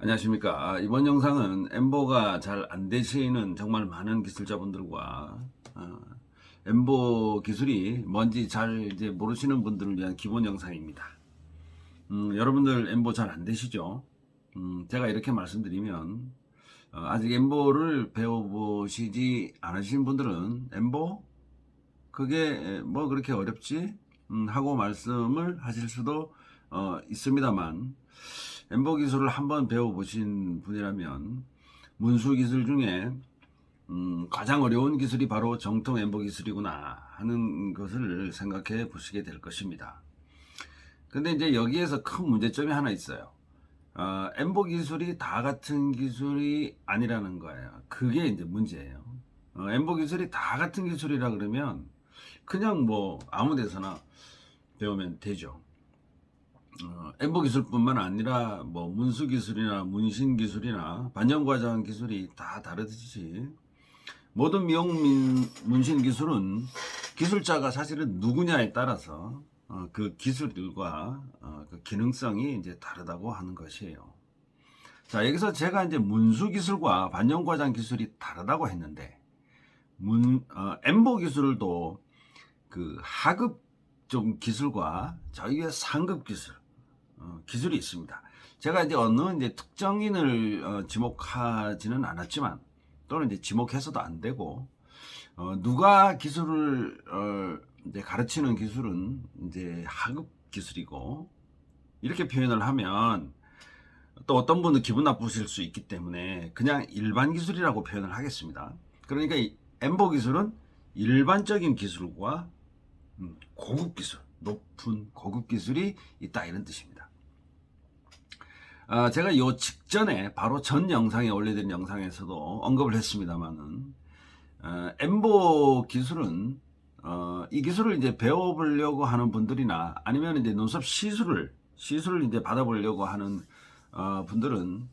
안녕하십니까. 이번 영상은 엠보가 잘 안 되시는 정말 많은 기술자분들과 엠보 기술이 뭔지 잘 이제 모르시는 분들을 위한 기본 영상입니다. 여러분들 엠보 잘 안 되시죠? 제가 이렇게 말씀드리면 아직 엠보를 배워보시지 않으신 분들은 엠보? 그게 뭐 그렇게 어렵지? 하고 말씀을 하실 수도 있습니다만, 엠보 기술을 한번 배워보신 분이라면 문수 기술 중에 가장 어려운 기술이 바로 정통 엠보 기술이구나 하는 것을 생각해 보시게 될 것입니다. 근데 이제 여기에서 큰 문제점이 하나 있어요. 엠보 기술이 다 같은 기술이 아니라는 거예요. 그게 이제 문제예요. 엠보 기술이 다 같은 기술이라 그러면 그냥 뭐 아무 데서나 배우면 되죠. 엠보 기술뿐만 아니라 뭐 문수 기술이나 문신 기술이나 반영과정 기술이 다 다르듯이 모든 미용 문신 기술은 기술자가 사실은 누구냐에 따라서 그 기술들과 그 기능성이 이제 다르다고 하는 것이에요. 자, 여기서 제가 이제 문수 기술과 반영과정 기술이 다르다고 했는데 엠보 기술도 그 하급 좀 기술과 저희의 상급 기술 기술이 있습니다. 제가 이제 어느 이제 특정인을 지목하지는 않았지만, 또는 이제 지목해서도 안 되고, 누가 기술을 이제 가르치는 기술은 이제 하급 기술이고, 이렇게 표현을 하면 또 어떤 분은 기분 나쁘실 수 있기 때문에 그냥 일반 기술이라고 표현을 하겠습니다. 그러니까 이 엠보 기술은 일반적인 기술과 고급 기술, 높은 고급 기술이 있다, 이런 뜻입니다. 제가 요 직전에 바로 전 영상에 올려드린 영상에서도 언급을 했습니다만은, 엠보 기술은 이 기술을 이제 배워보려고 하는 분들이나 아니면 이제 눈썹 시술을 이제 받아보려고 하는 분들은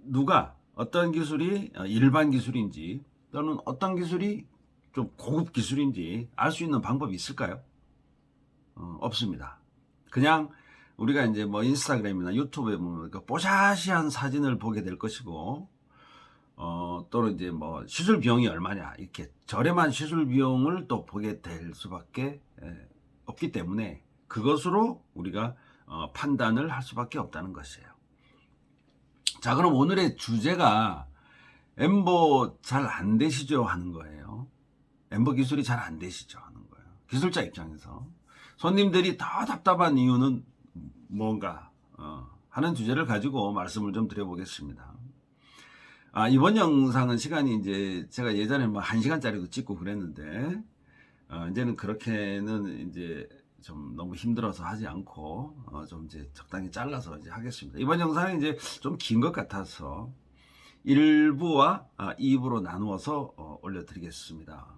누가 어떤 기술이 일반 기술인지 또는 어떤 기술이 좀 고급 기술인지 알 수 있는 방법이 있을까요? 없습니다. 그냥 우리가 이제 뭐 인스타그램이나 유튜브에 보면 그 뽀샤시한 사진을 보게 될 것이고, 또는 이제 뭐 시술 비용이 얼마냐, 이렇게 저렴한 시술 비용을 또 보게 될 수밖에 없기 때문에 그것으로 우리가 판단을 할 수밖에 없다는 것이에요. 자, 그럼 오늘의 주제가 엠보 잘 안 되시죠 하는 거예요. 엠보 기술이 잘 안 되시죠 하는 거예요. 기술자 입장에서 손님들이 다 답답한 이유는 뭔가 하는 주제를 가지고 말씀을 좀 드려보겠습니다. 이번 영상은 시간이 이제 제가 예전에 뭐 1시간짜리도 찍고 그랬는데, 이제는 그렇게는 이제 좀 너무 힘들어서 하지 않고 좀 이제 적당히 잘라서 이제 하겠습니다. 이번 영상은 이제 좀 긴 것 같아서 1부와 2부로 나누어서 올려드리겠습니다.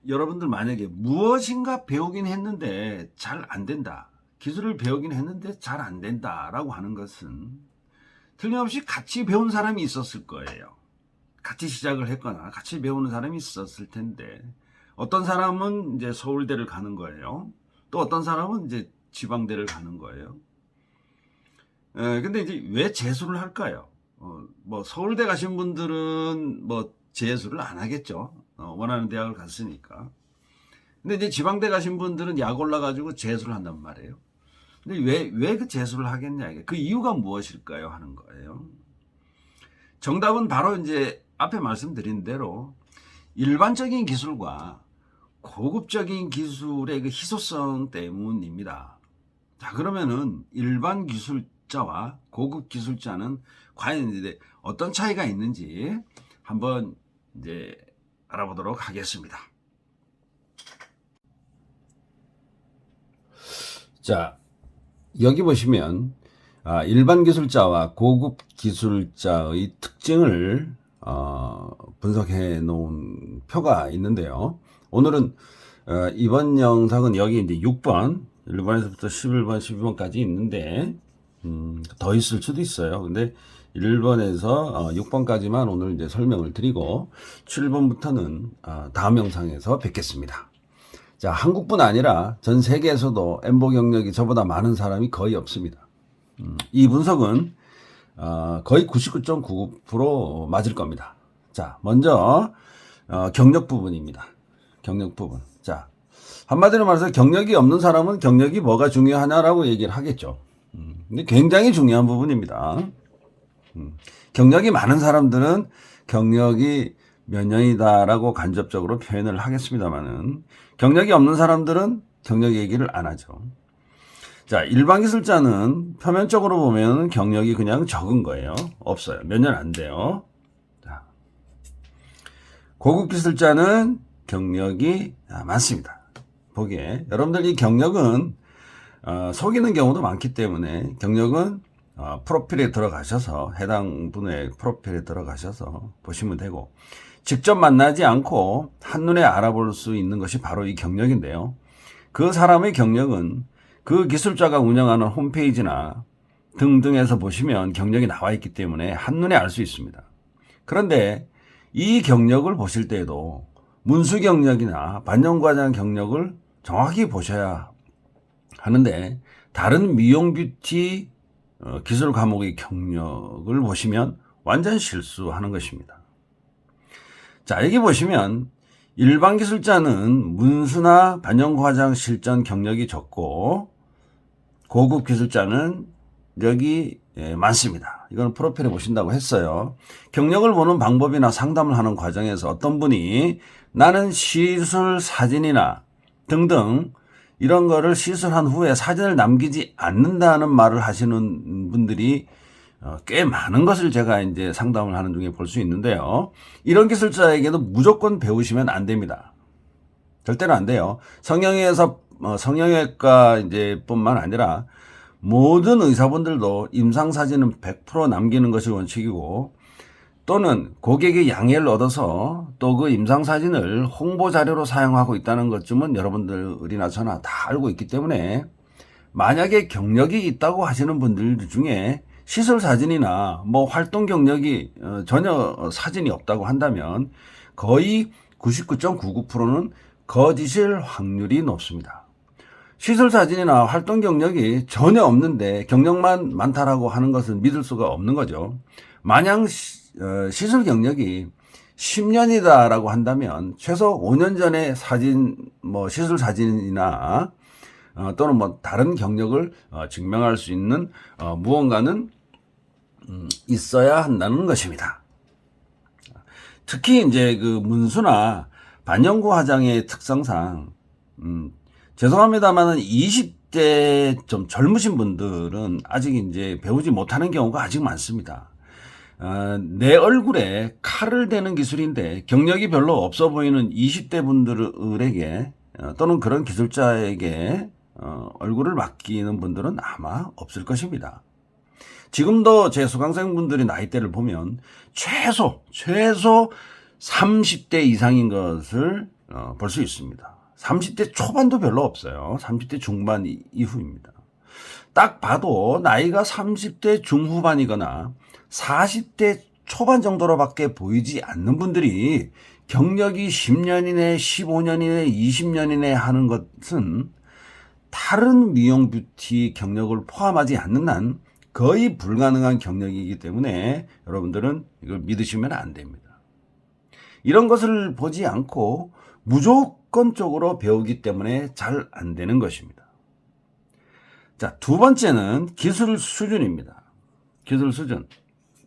여러분들 만약에 무엇인가 배우긴 했는데 잘 안 된다, 기술을 배우긴 했는데 잘 안 된다 라고 하는 것은 틀림없이 같이 배운 사람이 있었을 거예요. 같이 시작을 했거나 같이 배우는 사람이 있었을 텐데, 어떤 사람은 이제 서울대를 가는 거예요. 또 어떤 사람은 이제 지방대를 가는 거예요. 근데 이제 왜 재수를 할까요? 뭐 서울대 가신 분들은 뭐 재수를 안 하겠죠. 원하는 대학을 갔으니까. 근데 이제 지방대 가신 분들은 약 올라가지고 재수를 한단 말이에요. 근데 왜 그 재수를 하겠냐, 그 이유가 무엇일까요 하는 거예요. 정답은 바로 이제 앞에 말씀드린 대로 일반적인 기술과 고급적인 기술의 그 희소성 때문입니다. 자, 그러면은 일반 기술자와 고급 기술자는 과연 이제 어떤 차이가 있는지 한번 이제 알아보도록 하겠습니다. 자, 여기 보시면 일반 기술자와 고급 기술자의 특징을 분석해 놓은 표가 있는데요. 오늘은 이번 영상은 여기 이제 6번, 1번에서부터 11번, 12번까지 있는데 더 있을 수도 있어요. 근데 1번에서 6번까지만 오늘 이제 설명을 드리고 7번부터는 다음 영상에서 뵙겠습니다. 자, 한국뿐 아니라 전 세계에서도 엠보 경력이 저보다 많은 사람이 거의 없습니다. 이 분석은 거의 99.99% 맞을 겁니다. 자, 먼저 경력 부분입니다. 경력 부분. 자, 한마디로 말해서 경력이 없는 사람은 경력이 뭐가 중요하냐라고 얘기를 하겠죠. 근데 굉장히 중요한 부분입니다. 경력이 많은 사람들은 경력이 몇 년이다라고 간접적으로 표현을 하겠습니다만은 경력이 없는 사람들은 경력 얘기를 안 하죠. 자, 일반 기술자는 표면적으로 보면 경력이 그냥 적은 거예요. 없어요. 몇 년 안 돼요. 자, 고급 기술자는 경력이 많습니다. 보기에 여러분들 이 경력은 속이는 경우도 많기 때문에 경력은 프로필에 들어가셔서 해당 분의 프로필에 들어가셔서 보시면 되고, 직접 만나지 않고 한눈에 알아볼 수 있는 것이 바로 이 경력인데요. 그 사람의 경력은 그 기술자가 운영하는 홈페이지나 등등에서 보시면 경력이 나와 있기 때문에 한눈에 알 수 있습니다. 그런데 이 경력을 보실 때에도 문수 경력이나 반영과장 경력을 정확히 보셔야 하는데, 다른 미용 뷰티 기술 과목의 경력을 보시면 완전 실수하는 것입니다. 자, 여기 보시면 일반 기술자는 문수나 반영과장 실전 경력이 적고 고급 기술자는 여기 많습니다. 이건 프로필에 보신다고 했어요. 경력을 보는 방법이나 상담을 하는 과정에서 어떤 분이 나는 시술 사진이나 등등 이런 거를 시술한 후에 사진을 남기지 않는다는 말을 하시는 분들이 꽤 많은 것을 제가 이제 상담을 하는 중에 볼 수 있는데요. 이런 기술자에게도 무조건 배우시면 안 됩니다. 절대로 안 돼요. 성형외과 이제 뿐만 아니라 모든 의사분들도 임상 사진은 100% 남기는 것이 원칙이고, 또는 고객의 양해를 얻어서 또 그 임상 사진을 홍보 자료로 사용하고 있다는 것쯤은 여러분들이나 저나 다 알고 있기 때문에, 만약에 경력이 있다고 하시는 분들 중에 시술 사진이나 뭐 활동 경력이 전혀 사진이 없다고 한다면 거의 99.99%는 거짓일 확률이 높습니다. 시술 사진이나 활동 경력이 전혀 없는데 경력만 많다라고 하는 것은 믿을 수가 없는 거죠. 만약 시술 경력이 10년이다라고 한다면 최소 5년 전에 사진, 뭐 시술 사진이나 또는 뭐 다른 경력을 증명할 수 있는 무언가는 있어야 한다는 것입니다. 특히 이제 그 문수나 반영구 화장의 특성상 죄송합니다만은 20대 좀 젊으신 분들은 아직 이제 배우지 못하는 경우가 아직 많습니다. 내 얼굴에 칼을 대는 기술인데 경력이 별로 없어 보이는 20대 분들에게 또는 그런 기술자에게 얼굴을 맡기는 분들은 아마 없을 것입니다. 지금도 제 수강생분들의 나이대를 보면 최소 30대 이상인 것을 볼 수 있습니다. 30대 초반도 별로 없어요. 30대 중반 이후입니다. 딱 봐도 나이가 30대 중후반이거나 40대 초반 정도로밖에 보이지 않는 분들이 경력이 10년이네 15년이네 20년이네 하는 것은 다른 미용 뷰티 경력을 포함하지 않는 한 거의 불가능한 경력이기 때문에 여러분들은 이걸 믿으시면 안 됩니다. 이런 것을 보지 않고 무조건적으로 배우기 때문에 잘 안 되는 것입니다. 자, 두 번째는 기술 수준입니다. 기술 수준.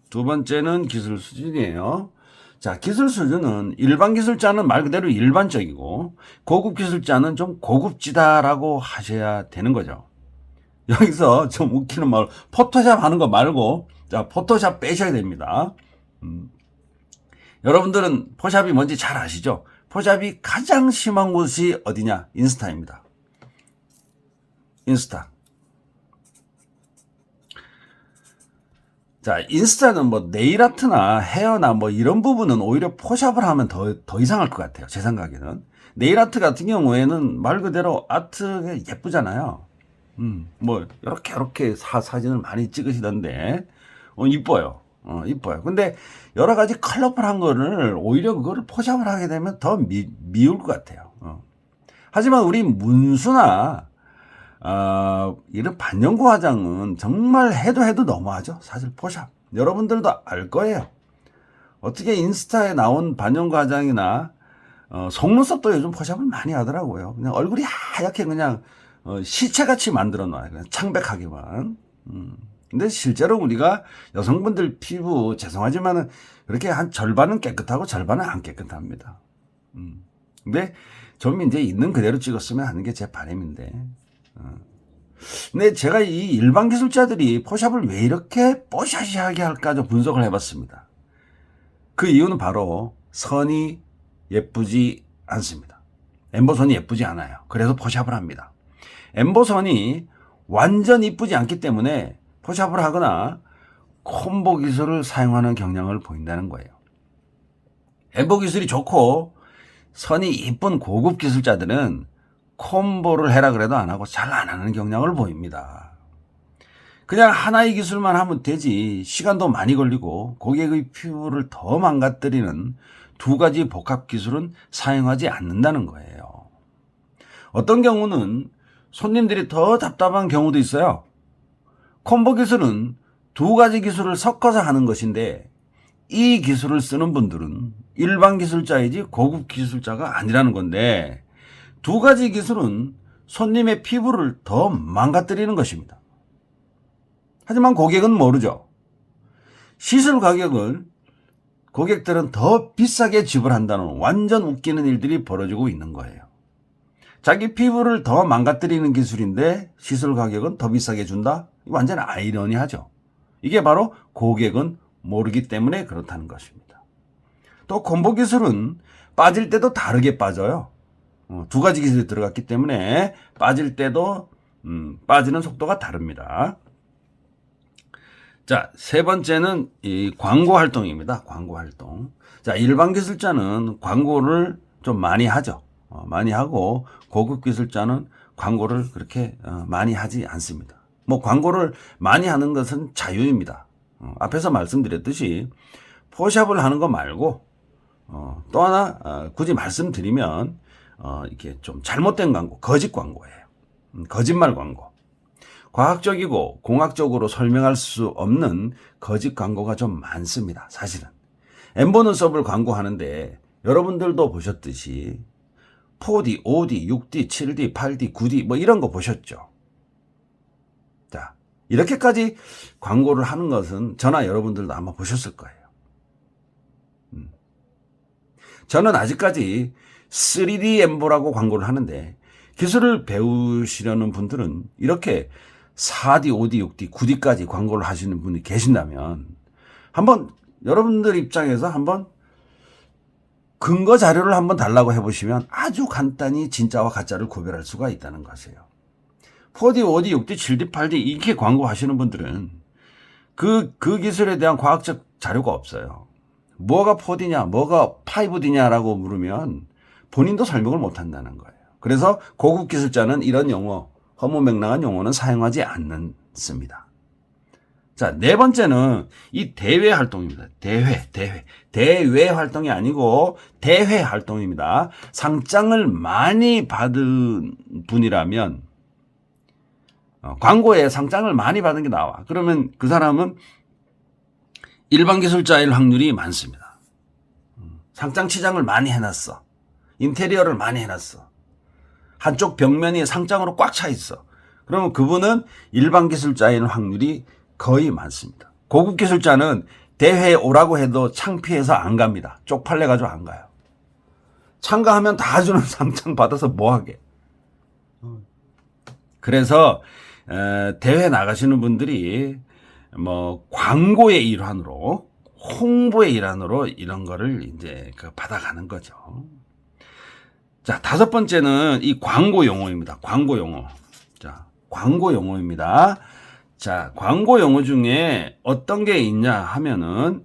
두 번째는 기술 수준이에요. 자, 기술 수준은 일반 기술자는 말 그대로 일반적이고 고급 기술자는 좀 고급지다라고 하셔야 되는 거죠. 여기서 좀 웃기는 말, 포토샵 하는 거 말고, 자, 포토샵 빼셔야 됩니다. 여러분들은 포샵이 뭔지 잘 아시죠? 포샵이 가장 심한 곳이 어디냐? 인스타입니다. 인스타. 자, 인스타는 뭐 네일 아트나 헤어나 뭐 이런 부분은 오히려 포샵을 하면 더 이상할 것 같아요. 제 생각에는. 네일 아트 같은 경우에는 말 그대로 아트가 예쁘잖아요. 뭐 이렇게 사진을 많이 찍으시던데 이뻐요. 이뻐요. 근데 여러 가지 컬러풀한 거를 오히려 그거를 포샵을 하게 되면 더 미울 것 같아요. 하지만 우리 문수나 이런 반영구 화장은 정말 해도 너무하죠. 사실 포샵. 여러분들도 알 거예요. 어떻게 인스타에 나온 반영구 화장이나 속눈썹도 요즘 포샵을 많이 하더라고요. 그냥 얼굴이 하얗게 그냥 시체같이 만들어 놔요. 그냥 창백하게만. 근데 실제로 우리가 여성분들 피부 죄송하지만은 그렇게 한 절반은 깨끗하고 절반은 안 깨끗합니다. 근데 좀 이제 있는 그대로 찍었으면 하는 게 제 바람인데. 근데 제가 이 일반 기술자들이 포샵을 왜 이렇게 뽀샤시하게 할까 좀 분석을 해봤습니다. 그 이유는 바로 선이 예쁘지 않습니다. 엠보선이 예쁘지 않아요. 그래서 포샵을 합니다. 엠보선이 완전 이쁘지 않기 때문에 포샵을 하거나 콤보 기술을 사용하는 경향을 보인다는 거예요. 엠보 기술이 좋고 선이 이쁜 고급 기술자들은 콤보를 해라 그래도 안 하고 잘 안 하는 경향을 보입니다. 그냥 하나의 기술만 하면 되지 시간도 많이 걸리고 고객의 피부를 더 망가뜨리는 두 가지 복합 기술은 사용하지 않는다는 거예요. 어떤 경우는 손님들이 더 답답한 경우도 있어요. 콤보 기술은 두 가지 기술을 섞어서 하는 것인데 이 기술을 쓰는 분들은 일반 기술자이지 고급 기술자가 아니라는 건데 두 가지 기술은 손님의 피부를 더 망가뜨리는 것입니다. 하지만 고객은 모르죠. 시술 가격을 고객들은 더 비싸게 지불한다는 완전 웃기는 일들이 벌어지고 있는 거예요. 자기 피부를 더 망가뜨리는 기술인데 시술 가격은 더 비싸게 준다? 완전 아이러니하죠. 이게 바로 고객은 모르기 때문에 그렇다는 것입니다. 또 콤보 기술은 빠질 때도 다르게 빠져요. 두 가지 기술이 들어갔기 때문에 빠질 때도 빠지는 속도가 다릅니다. 자, 세 번째는 이 광고 활동입니다. 광고 활동. 자, 일반 기술자는 광고를 좀 많이 하죠. 많이 하고 고급 기술자는 광고를 그렇게 많이 하지 않습니다. 뭐 광고를 많이 하는 것은 자유입니다. 앞에서 말씀드렸듯이 포샵을 하는 거 말고 또 하나 굳이 말씀드리면 이렇게 좀 잘못된 광고, 거짓 광고예요. 거짓말 광고. 과학적이고 공학적으로 설명할 수 없는 거짓 광고가 좀 많습니다. 사실은. 엠보 눈썹을 광고하는데 여러분들도 보셨듯이 4D, 5D, 6D, 7D, 8D, 9D 뭐 이런 거 보셨죠? 자, 이렇게까지 광고를 하는 것은 저나 여러분들도 아마 보셨을 거예요. 저는 아직까지 3D 엠보라고 광고를 하는데 기술을 배우시려는 분들은 이렇게 4D, 5D, 6D, 9D까지 광고를 하시는 분이 계신다면 한번 여러분들 입장에서 한번 근거 자료를 한번 달라고 해보시면 아주 간단히 진짜와 가짜를 구별할 수가 있다는 것이에요. 4D, 5D, 6D, 7D, 8D 이렇게 광고하시는 분들은 그 기술에 대한 과학적 자료가 없어요. 뭐가 4D냐, 뭐가 5D냐라고 물으면 본인도 설명을 못 한다는 거예요. 그래서 고급 기술자는 이런 용어, 허무맹랑한 용어는 사용하지 않습니다. 자, 네 번째는 이 대외 활동입니다. 대외 활동이 아니고 대회 활동입니다. 상장을 많이 받은 분이라면 광고에 상장을 많이 받은 게 나와. 그러면 그 사람은 일반 기술자일 확률이 많습니다. 상장 치장을 많이 해놨어. 인테리어를 많이 해놨어. 한쪽 벽면이 상장으로 꽉 차 있어. 그러면 그분은 일반 기술자일 확률이 거의 많습니다. 고급 기술자는 대회에 오라고 해도 창피해서 안 갑니다. 쪽팔려가지고 안 가요. 참가하면 다 주는 상장 받아서 뭐 하게. 그래서 대회 나가시는 분들이 뭐 광고의 일환으로 홍보의 일환으로 이런 거를 이제 받아가는 거죠. 자, 다섯 번째는 이 광고 용어입니다. 광고 용어. 자, 광고 용어입니다. 자, 광고 용어 중에 어떤 게 있냐 하면은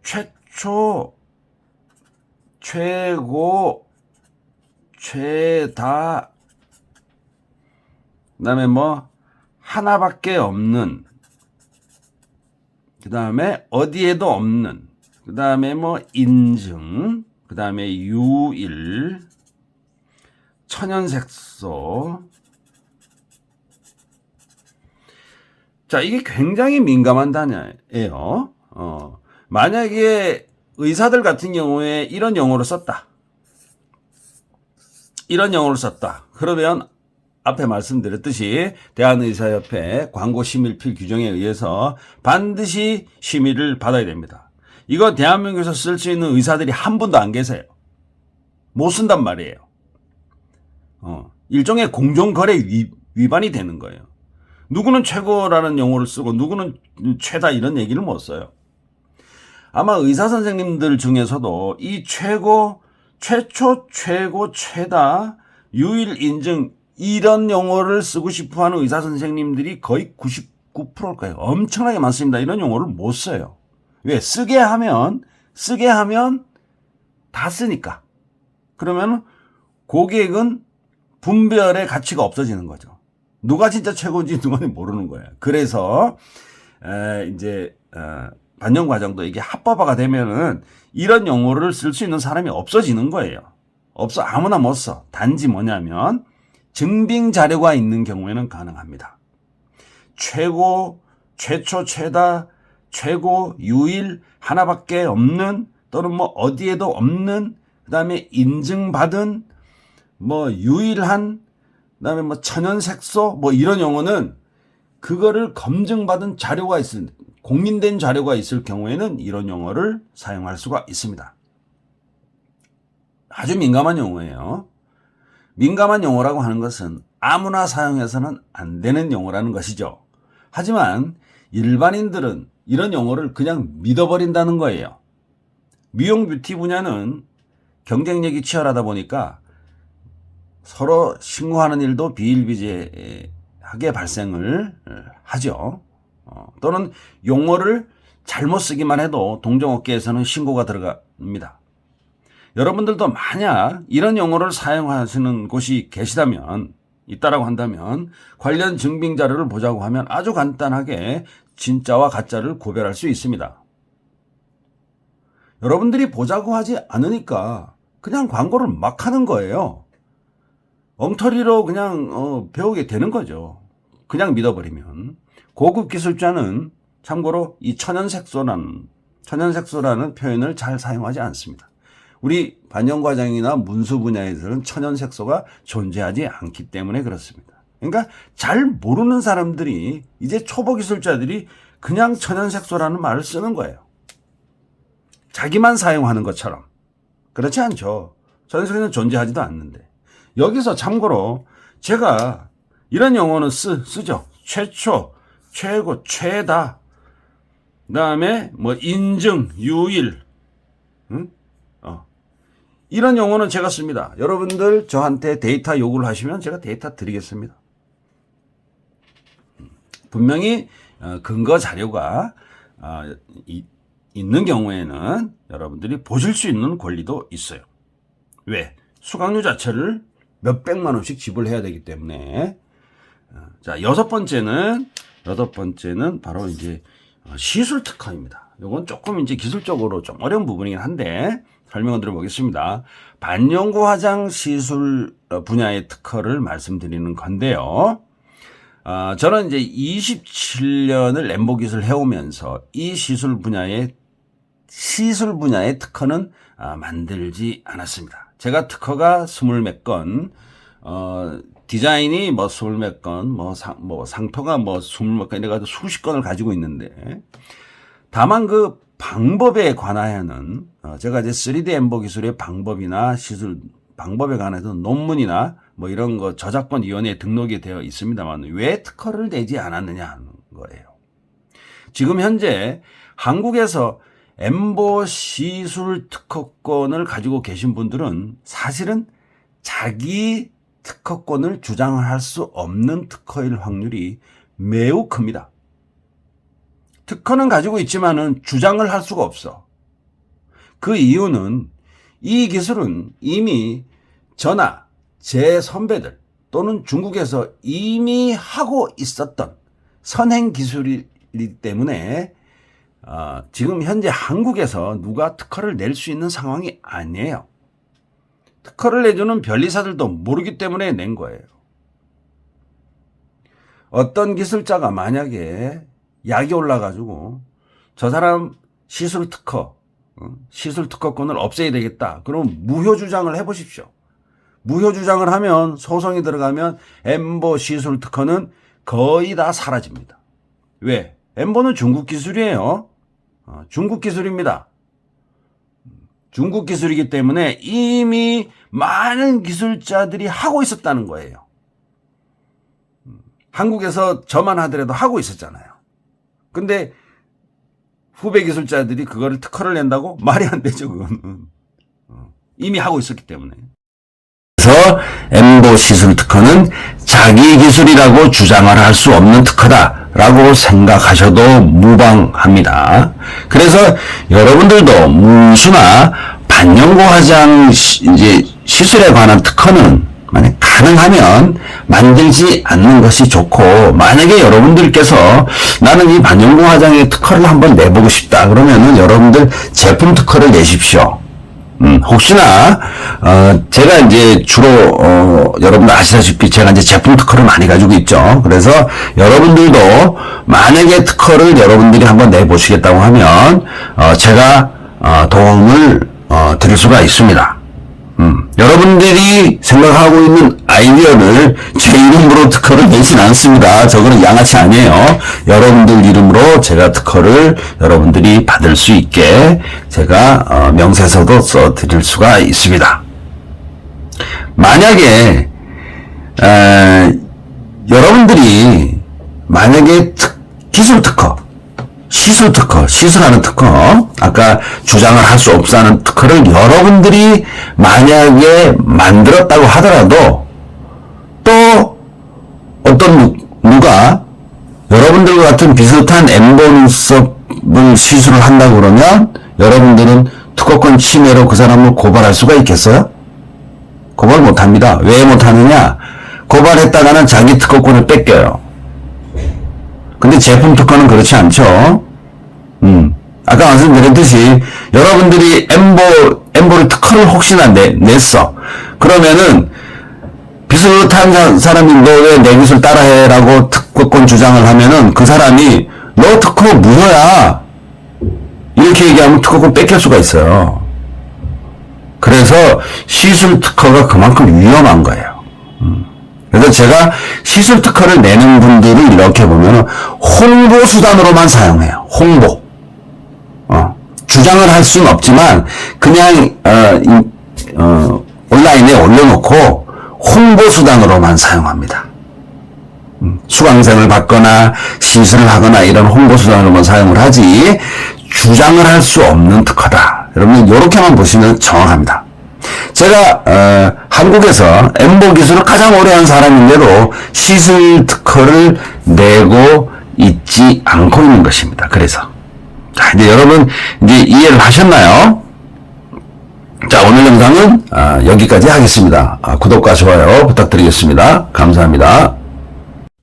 최초, 최고, 최다, 그다음에 뭐 하나밖에 없는, 그다음에 어디에도 없는, 그다음에 뭐 인증, 그다음에 유일, 천연색소, 자, 이게 굉장히 민감한 단어예요. 만약에 의사들 같은 경우에 이런 용어를 썼다. 이런 용어를 썼다. 그러면 앞에 말씀드렸듯이 대한의사협회 광고심의필 규정에 의해서 반드시 심의를 받아야 됩니다. 이거 대한민국에서 쓸 수 있는 의사들이 한 분도 안 계세요. 못 쓴단 말이에요. 일종의 공정거래 위반이 되는 거예요. 누구는 최고라는 용어를 쓰고 누구는 최다 이런 얘기를 못 써요. 아마 의사 선생님들 중에서도 이 최고, 최초, 최고, 최다, 유일 인증 이런 용어를 쓰고 싶어하는 의사 선생님들이 거의 99%일 거예요. 엄청나게 많습니다. 이런 용어를 못 써요. 왜? 쓰게 하면 다 쓰니까. 그러면 고객은 분별의 가치가 없어지는 거죠. 누가 진짜 최고인지 누가 모르는 거예요. 그래서 이제 반영 과정도 이게 합법화가 되면은 이런 용어를 쓸 수 있는 사람이 없어지는 거예요. 아무나 못 써. 단지 뭐냐면 증빙 자료가 있는 경우에는 가능합니다. 최고, 최초, 최다, 최고, 유일, 하나밖에 없는 또는 뭐 어디에도 없는 그다음에 인증받은 뭐 유일한 그다음에 뭐 천연색소 뭐 이런 용어는 그거를 검증받은 자료가 있을 공인된 자료가 있을 경우에는 이런 용어를 사용할 수가 있습니다. 아주 민감한 용어예요. 민감한 용어라고 하는 것은 아무나 사용해서는 안 되는 용어라는 것이죠. 하지만 일반인들은 이런 용어를 그냥 믿어버린다는 거예요. 미용 뷰티 분야는 경쟁력이 치열하다 보니까 서로 신고하는 일도 비일비재하게 발생을 하죠. 또는 용어를 잘못 쓰기만 해도 동종업계에서는 신고가 들어갑니다. 여러분들도 만약 이런 용어를 사용하시는 곳이 있다라고 한다면 관련 증빙 자료를 보자고 하면 아주 간단하게 진짜와 가짜를 구별할 수 있습니다. 여러분들이 보자고 하지 않으니까 그냥 광고를 막 하는 거예요. 엉터리로 그냥 배우게 되는 거죠. 그냥 믿어버리면. 고급 기술자는 참고로 이 천연색소라는 표현을 잘 사용하지 않습니다. 우리 반영과정이나 문수 분야에서는 천연색소가 존재하지 않기 때문에 그렇습니다. 그러니까 잘 모르는 사람들이 이제 초보 기술자들이 그냥 천연색소라는 말을 쓰는 거예요. 자기만 사용하는 것처럼. 그렇지 않죠. 천연색소는 존재하지도 않는데. 여기서 참고로 제가 이런 용어는 쓰죠. 최초, 최고, 최다. 그다음에 뭐 인증, 유일. 이런 용어는 제가 씁니다. 여러분들 저한테 데이터 요구를 하시면 제가 데이터 드리겠습니다. 분명히 근거 자료가 있는 경우에는 여러분들이 보실 수 있는 권리도 있어요. 왜? 수강료 자체를 몇백만 원씩 지불해야 되기 때문에. 자, 여섯 번째는 바로 이제 시술 특허입니다. 이건 조금 이제 기술적으로 좀 어려운 부분이긴 한데 설명을 드려보겠습니다. 반영구 화장 시술 분야의 특허를 말씀드리는 건데요. 저는 이제 27년을 램보 기술을 해오면서 이 시술 분야의 특허는 만들지 않았습니다. 제가 특허가 20몇 건, 디자인이 뭐 20몇 건, 상표가 뭐 20몇 건 이래가지고 수십 건을 가지고 있는데, 다만 그 방법에 관하여는, 제가 이제 3D 엠보 기술의 방법이나 시술 방법에 관해서 논문이나 뭐 이런 거 저작권위원회에 등록이 되어 있습니다만 왜 특허를 내지 않았느냐 하는 거예요. 지금 현재 한국에서 엠보 시술 특허권을 가지고 계신 분들은 사실은 자기 특허권을 주장을 할 수 없는 특허일 확률이 매우 큽니다. 특허는 가지고 있지만은 주장을 할 수가 없어. 그 이유는 이 기술은 이미 저나 제 선배들 또는 중국에서 이미 하고 있었던 선행 기술이기 때문에 지금 현재 한국에서 누가 특허를 낼 수 있는 상황이 아니에요. 특허를 내주는 변리사들도 모르기 때문에 낸 거예요. 어떤 기술자가 만약에 약이 올라가지고 저 사람 시술 특허권을 없애야 되겠다. 그럼 무효 주장을 해보십시오. 무효 주장을 하면 소송이 들어가면 엠보 시술 특허는 거의 다 사라집니다. 왜? 엠보는 중국 기술이에요. 중국 기술입니다. 중국 기술이기 때문에 이미 많은 기술자들이 하고 있었다는 거예요. 한국에서 저만 하더라도 하고 있었잖아요. 근데 후배 기술자들이 그거를 특허를 낸다고? 말이 안 되죠, 그건. 이미 하고 있었기 때문에. 그래서 엠보 시술 특허는 자기 기술이라고 주장을 할 수 없는 특허다라고 생각하셔도 무방합니다. 그래서 여러분들도 문수나 반영고 화장 시술에 관한 특허는 만약 가능하면 만들지 않는 것이 좋고, 만약에 여러분들께서 나는 이 반영고 화장의 특허를 한번 내보고 싶다 그러면은 여러분들 제품 특허를 내십시오. 혹시나 제가 이제 주로 여러분들 아시다시피 제가 이제 제품 특허를 많이 가지고 있죠. 그래서 여러분들도 만약에 특허를 여러분들이 한번 내보시겠다고 하면 제가 도움을 드릴 수가 있습니다. 여러분들이 생각하고 있는 아이디어를 제 이름으로 특허를 내진 않습니다. 저거는 양아치 아니에요. 여러분들 이름으로 제가 특허를 여러분들이 받을 수 있게 제가 명세서도 써드릴 수가 있습니다. 만약에 여러분들이 만약에 기술 특허, 시술 특허, 시술하는 특허, 아까 주장을 할 수 없다는 특허를 여러분들이 만약에 만들었다고 하더라도 또 어떤 누가 여러분들과 같은 비슷한 엠보 눈썹을 시술을 한다고 그러면 여러분들은 특허권 침해로 그 사람을 고발할 수가 있겠어요? 고발 못합니다. 왜 못하느냐? 고발했다가는 자기 특허권을 뺏겨요. 근데 제품 특허는 그렇지 않죠. 아까 말씀드렸듯이 여러분들이 엠보를 특허를 혹시나 냈어. 그러면은 비슷한 사람이 너 왜 내 기술 따라해라고 특허권 주장을 하면은 그 사람이 너 특허 무효야 이렇게 얘기하면 특허권 뺏길 수가 있어요. 그래서 시술 특허가 그만큼 위험한 거예요. 그래서 제가 시술 특허를 내는 분들을 이렇게 보면 홍보 수단으로만 사용해요. 홍보. 주장을 할 수는 없지만 그냥 온라인에 올려놓고 홍보 수단으로만 사용합니다. 수강생을 받거나 시술을 하거나 이런 홍보 수단으로만 사용을 하지 주장을 할 수 없는 특허다. 여러분 이렇게만 보시면 정확합니다. 제가 한국에서 엠보 기술을 가장 오래 한 사람인데도 시술 특허를 내고 있지 않고 있는 것입니다. 그래서 자, 이제 여러분 이제 이해를 하셨나요? 자, 오늘 영상은 여기까지 하겠습니다. 구독과 좋아요 부탁드리겠습니다. 감사합니다.